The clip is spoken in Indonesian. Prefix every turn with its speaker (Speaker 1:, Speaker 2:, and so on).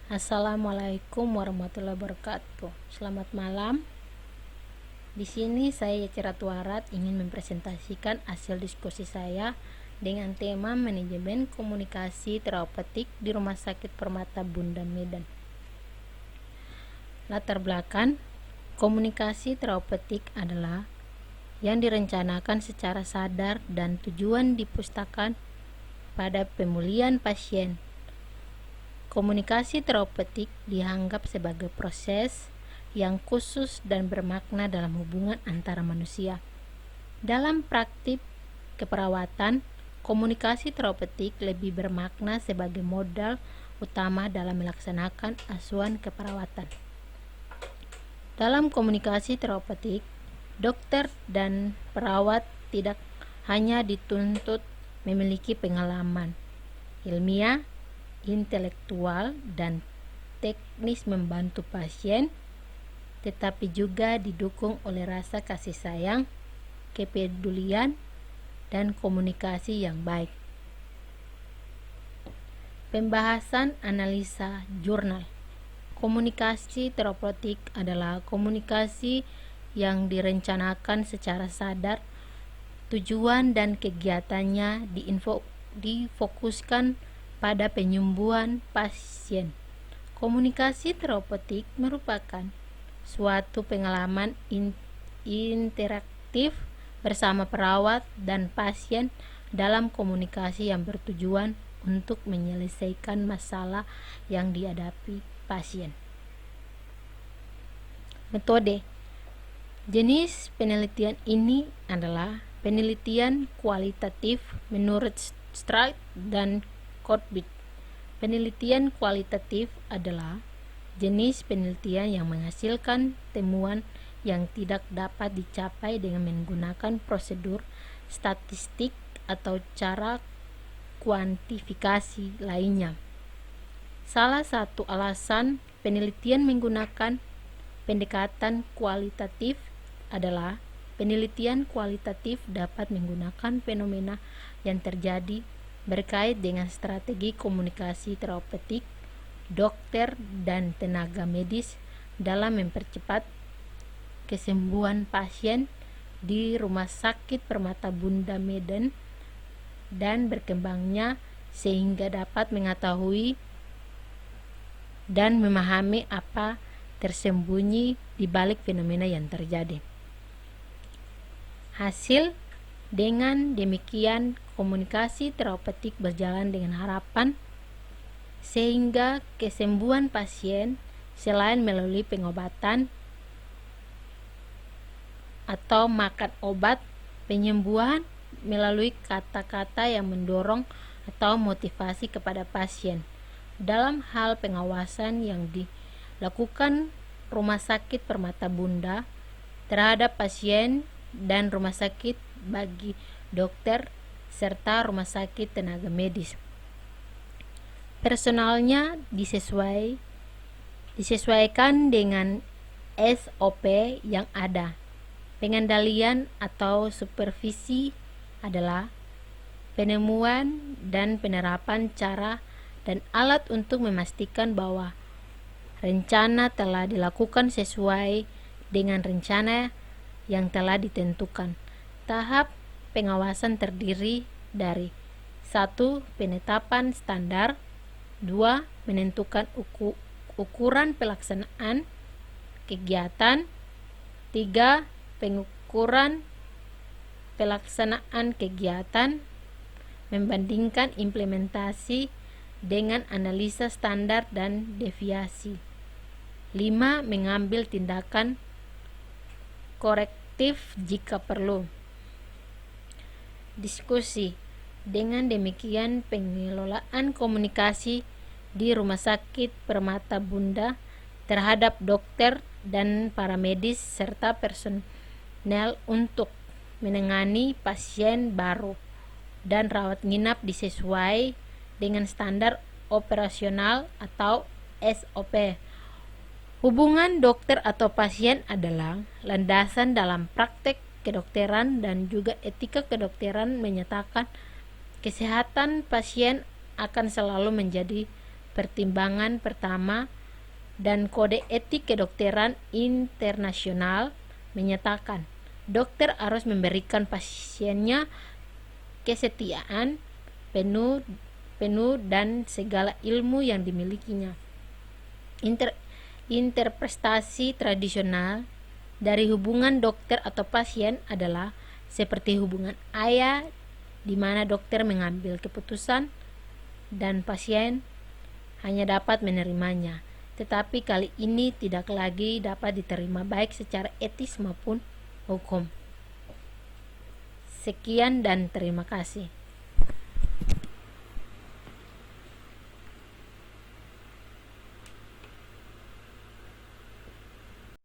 Speaker 1: Assalamualaikum warahmatullahi wabarakatuh. Selamat malam. Di sini saya Yacira Tuarat ingin mempresentasikan hasil diskusi saya dengan tema manajemen komunikasi terapeutik di Rumah Sakit Permata Bunda Medan. Latar belakang komunikasi terapeutik adalah yang direncanakan secara sadar dan tujuan dipusatkan pada pemulihan pasien. Komunikasi terapeutik dianggap sebagai proses yang khusus dan bermakna dalam hubungan antara manusia. Dalam praktik keperawatan, komunikasi terapeutik lebih bermakna sebagai modal utama dalam melaksanakan asuhan keperawatan. Dalam komunikasi terapeutik, dokter dan perawat tidak hanya dituntut memiliki pengalaman ilmiah, intelektual, dan teknis membantu pasien, tetapi juga didukung oleh rasa kasih sayang, kepedulian, dan komunikasi yang baik. Pembahasan analisa jurnal. Komunikasi terapeutik adalah komunikasi yang direncanakan secara sadar. Tujuan dan kegiatannya difokuskan pada penyembuhan pasien. Komunikasi terapeutik merupakan suatu pengalaman interaktif bersama perawat dan pasien dalam komunikasi yang bertujuan untuk menyelesaikan masalah yang dihadapi pasien. Metode. Jenis penelitian ini adalah penelitian kualitatif menurut Stride dan Corbett. Penelitian kualitatif adalah jenis penelitian yang menghasilkan temuan yang tidak dapat dicapai dengan menggunakan prosedur statistik atau cara kuantifikasi lainnya. Salah satu alasan penelitian menggunakan pendekatan kualitatif adalah penelitian kualitatif dapat menggunakan fenomena yang terjadi berkait dengan strategi komunikasi terapeutik dokter dan tenaga medis dalam mempercepat kesembuhan pasien di Rumah Sakit Permata Bunda Medan dan berkembangnya sehingga dapat mengetahui dan memahami apa tersembunyi di balik fenomena yang terjadi. Hasil. Dengan demikian, komunikasi terapeutik berjalan dengan harapan sehingga kesembuhan pasien selain melalui pengobatan atau makan obat, penyembuhan melalui kata-kata yang mendorong atau motivasi kepada pasien. Dalam hal pengawasan yang dilakukan Rumah Sakit Permata Bunda terhadap pasien dan rumah sakit bagi dokter serta rumah sakit tenaga medis. Personalnya disesuaikan dengan SOP yang ada. Pengendalian atau supervisi adalah penemuan dan penerapan cara dan alat untuk memastikan bahwa rencana telah dilakukan sesuai dengan rencana yang telah ditentukan. Tahap pengawasan terdiri dari 1. Penetapan standar, 2. Menentukan ukuran pelaksanaan kegiatan, 3. Pengukuran pelaksanaan kegiatan, membandingkan implementasi dengan analisa standar dan deviasi, 5. Mengambil tindakan korektif jika perlu. Diskusi. Dengan demikian, pengelolaan komunikasi di Rumah Sakit Permata Bunda terhadap dokter dan para medis serta personel untuk menangani pasien baru dan rawat inap disesuai dengan standar operasional atau SOP. Hubungan dokter atau pasien adalah landasan dalam praktek kedokteran dan juga etika kedokteran menyatakan kesehatan pasien akan selalu menjadi pertimbangan pertama dan Kode Etik Kedokteran Internasional menyatakan dokter harus memberikan pasiennya kesetiaan penuh dan segala ilmu yang dimilikinya. Interpretasi tradisional dari hubungan dokter atau pasien adalah seperti hubungan ayah, di mana dokter mengambil keputusan dan pasien hanya dapat menerimanya. Tetapi kali ini tidak lagi dapat diterima baik secara etis maupun hukum. Sekian dan terima kasih.